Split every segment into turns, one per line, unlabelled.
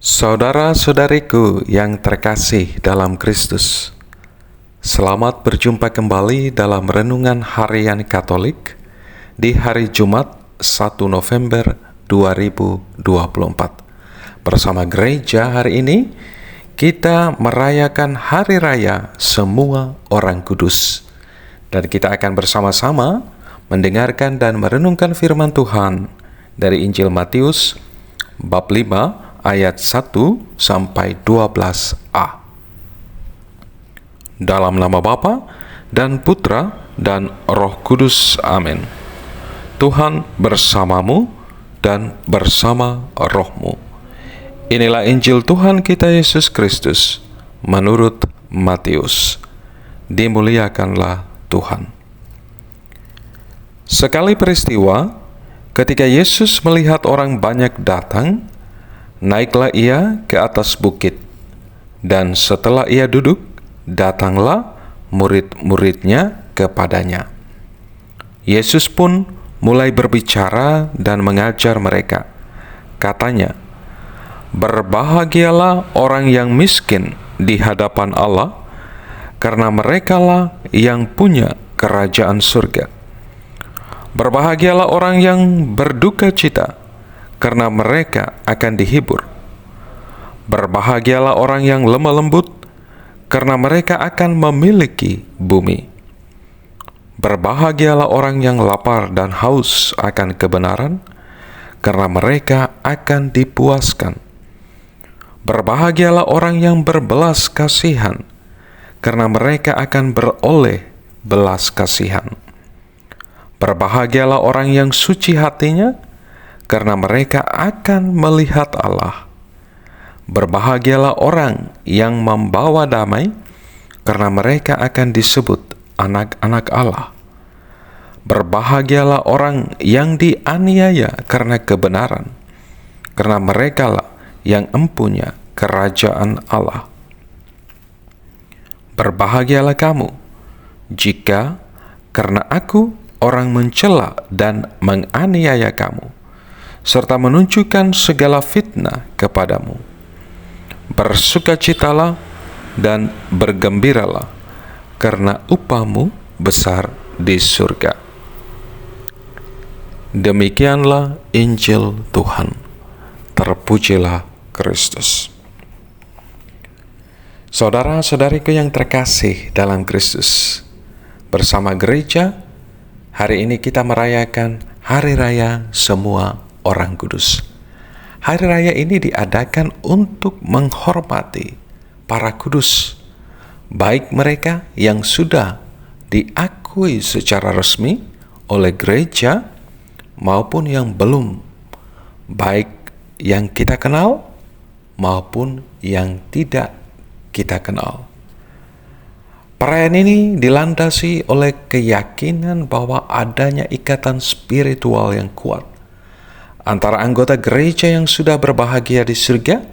Saudara-saudariku yang terkasih dalam Kristus, selamat berjumpa kembali dalam Renungan Harian Katolik di hari Jumat 1 November 2024. Bersama gereja hari ini, kita merayakan Hari Raya Semua Orang Kudus. Dan kita akan bersama-sama mendengarkan dan merenungkan firman Tuhan dari Injil Matius bab 5 ayat 1 sampai 12a. Dalam nama Bapa dan Putra dan Roh Kudus. Amin. Tuhan bersamamu dan bersama rohmu. Inilah Injil Tuhan kita Yesus Kristus menurut Matius. Dimuliakanlah Tuhan. Sekali peristiwa, ketika Yesus melihat orang banyak datang, naiklah ia ke atas bukit, dan setelah ia duduk, datanglah murid-muridnya kepadanya. Yesus pun mulai berbicara dan mengajar mereka. Katanya, "Berbahagialah orang yang miskin di hadapan Allah, karena merekalah yang punya kerajaan surga. Berbahagialah orang yang berduka cita, karena mereka akan dihibur. Berbahagialah orang yang lemah lembut, karena mereka akan memiliki bumi. Berbahagialah orang yang lapar dan haus akan kebenaran, karena mereka akan dipuaskan. Berbahagialah orang yang berbelas kasihan, karena mereka akan beroleh belas kasihan. Berbahagialah orang yang suci hatinya, karena mereka akan melihat Allah. Berbahagialah orang yang membawa damai, karena mereka akan disebut anak-anak Allah. Berbahagialah orang yang dianiaya karena kebenaran, karena merekalah yang empunya kerajaan Allah. Berbahagialah kamu, jika karena aku orang mencela dan menganiaya kamu, serta menunjukkan segala fitnah kepadamu. Bersukacitalah dan bergembiralah, karena upahmu besar di surga." Demikianlah Injil Tuhan. Terpujilah Kristus. Saudara-saudariku yang terkasih dalam Kristus, bersama gereja, hari ini kita merayakan Hari Raya Semua Orang Kudus. Hari raya ini diadakan untuk menghormati para kudus, baik mereka yang sudah diakui secara resmi oleh gereja maupun yang belum, baik yang kita kenal maupun yang tidak kita kenal. Perayaan ini dilandasi oleh keyakinan bahwa adanya ikatan spiritual yang kuat antara anggota gereja yang sudah berbahagia di surga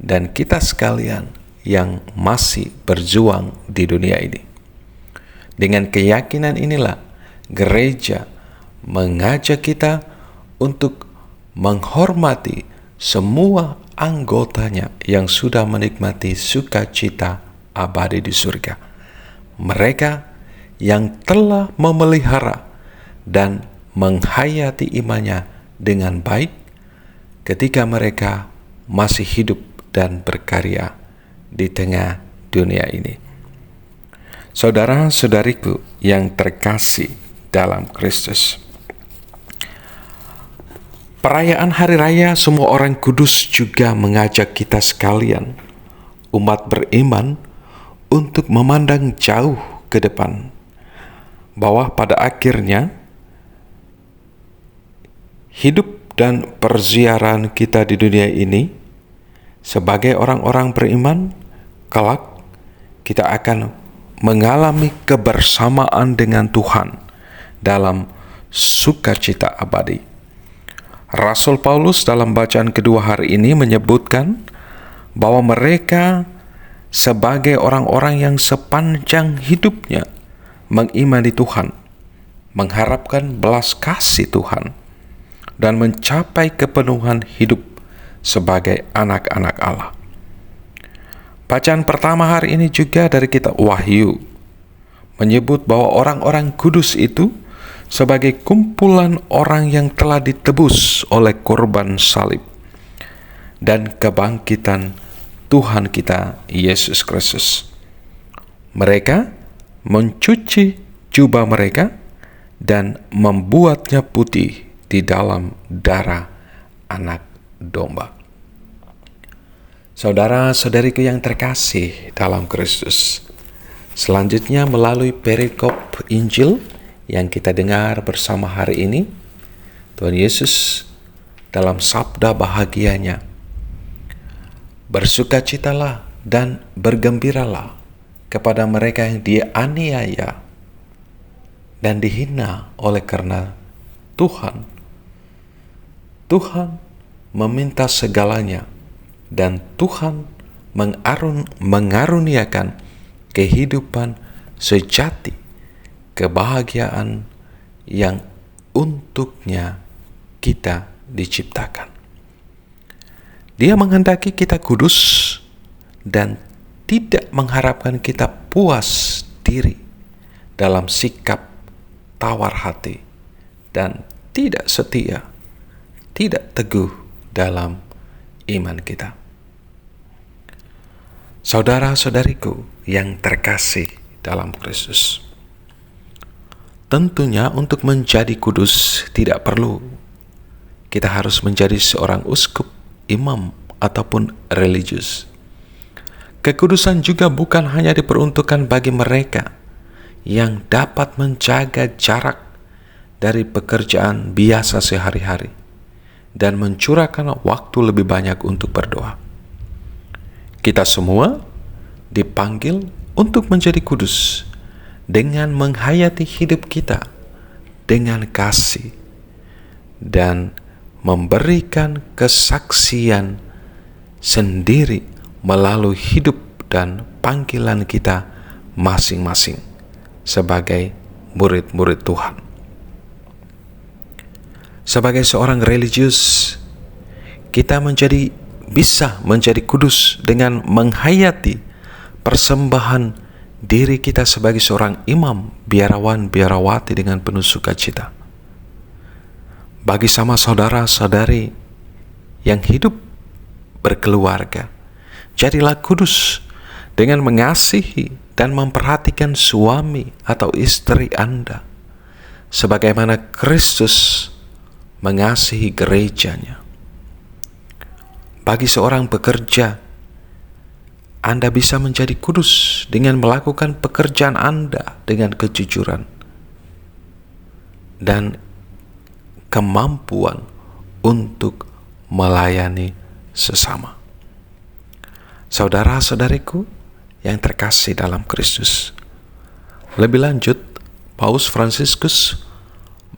dan kita sekalian yang masih berjuang di dunia ini. Dengan keyakinan inilah gereja mengajak kita untuk menghormati semua anggotanya yang sudah menikmati sukacita abadi di surga. Mereka yang telah memelihara dan menghayati imannya dengan baik ketika mereka masih hidup dan berkarya di tengah dunia ini. Saudara-saudariku yang terkasih dalam Kristus, perayaan Hari Raya Semua Orang Kudus juga mengajak kita sekalian, umat beriman, untuk memandang jauh ke depan, bahwa pada akhirnya hidup dan perziaran kita di dunia ini sebagai orang-orang beriman, kelak kita akan mengalami kebersamaan dengan Tuhan dalam sukacita abadi. Rasul Paulus dalam bacaan kedua hari ini menyebutkan bahwa mereka sebagai orang-orang yang sepanjang hidupnya mengimani Tuhan, mengharapkan belas kasih Tuhan, dan mencapai kepenuhan hidup sebagai anak-anak Allah. Bacaan pertama hari ini juga dari kitab Wahyu menyebut bahwa orang-orang kudus itu sebagai kumpulan orang yang telah ditebus oleh korban salib dan kebangkitan Tuhan kita Yesus Kristus. Mereka mencuci jubah mereka dan membuatnya putih di dalam darah anak domba. Saudara-saudariku yang terkasih dalam Kristus, selanjutnya melalui perikop Injil yang kita dengar bersama hari ini, Tuhan Yesus dalam sabda bahagianya, bersukacitalah dan bergembiralah kepada mereka yang dianiaya dan dihina oleh karena Tuhan. Tuhan meminta segalanya dan Tuhan mengaruniakan kehidupan sejati, kebahagiaan yang untuknya kita diciptakan. Dia menghendaki kita kudus dan tidak mengharapkan kita puas diri dalam sikap tawar hati dan tidak setia, tidak teguh dalam iman kita. Saudara-saudariku yang terkasih dalam Kristus, tentunya untuk menjadi kudus tidak perlu kita harus menjadi seorang uskup, imam, ataupun religius. Kekudusan juga bukan hanya diperuntukkan bagi mereka yang dapat menjaga jarak dari pekerjaan biasa sehari-hari dan mencurahkan waktu lebih banyak untuk berdoa. Kita semua dipanggil untuk menjadi kudus dengan menghayati hidup kita dengan kasih dan memberikan kesaksian sendiri melalui hidup dan panggilan kita masing-masing sebagai murid-murid Tuhan. Sebagai seorang religius, kita bisa menjadi kudus dengan menghayati persembahan diri kita sebagai seorang imam, biarawan, biarawati dengan penuh sukacita. Bagi sama saudara-saudari yang hidup berkeluarga, jadilah kudus dengan mengasihi dan memperhatikan suami atau istri Anda sebagaimana Kristus mengasihi gerejanya. Bagi seorang pekerja, Anda bisa menjadi kudus dengan melakukan pekerjaan Anda dengan kejujuran dan kemampuan untuk melayani sesama. Saudara-saudariku yang terkasih dalam Kristus, lebih lanjut, Paus Fransiskus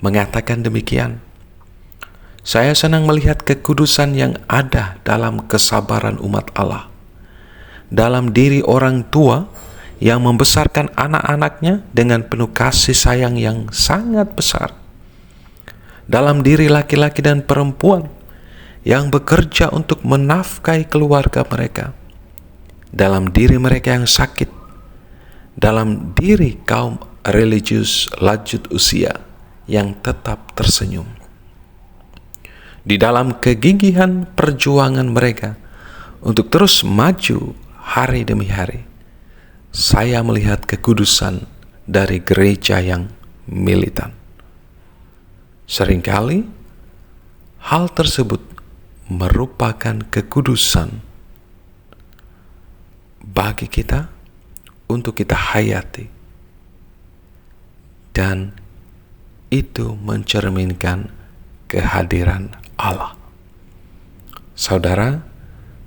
mengatakan demikian, "Saya senang melihat kekudusan yang ada dalam kesabaran umat Allah, dalam diri orang tua yang membesarkan anak-anaknya dengan penuh kasih sayang yang sangat besar, dalam diri laki-laki dan perempuan yang bekerja untuk menafkahi keluarga mereka, dalam diri mereka yang sakit, dalam diri kaum religius lanjut usia yang tetap tersenyum, di dalam kegigihan perjuangan mereka untuk terus maju hari demi hari. Saya melihat kekudusan dari gereja yang militan." Seringkali hal tersebut merupakan kekudusan bagi kita untuk kita hayati, dan itu mencerminkan kehadiran Allah. Saudara,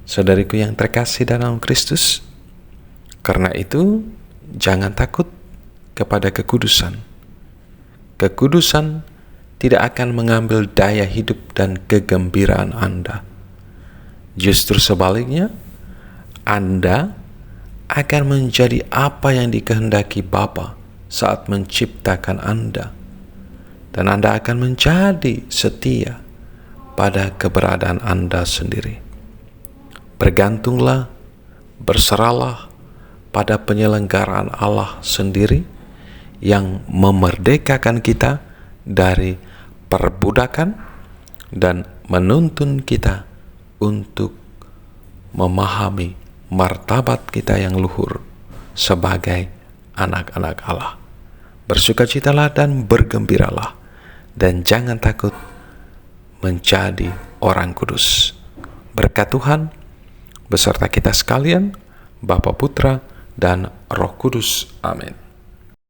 saudariku yang terkasih dalam Kristus, karena itu jangan takut kepada kekudusan. Kekudusan tidak akan mengambil daya hidup dan kegembiraan Anda. Justru sebaliknya, Anda akan menjadi apa yang dikehendaki Bapa saat menciptakan Anda, dan Anda akan menjadi setia pada keberadaan Anda sendiri. Bergantunglah, berserahlah pada penyelenggaraan Allah sendiri yang memerdekakan kita dari perbudakan dan menuntun kita untuk memahami martabat kita yang luhur sebagai anak-anak Allah. Bersukacitalah dan bergembiralah, dan jangan takut menjadi orang kudus. Berkat Tuhan beserta kita sekalian, Bapa, Putra, dan Roh Kudus. Amin.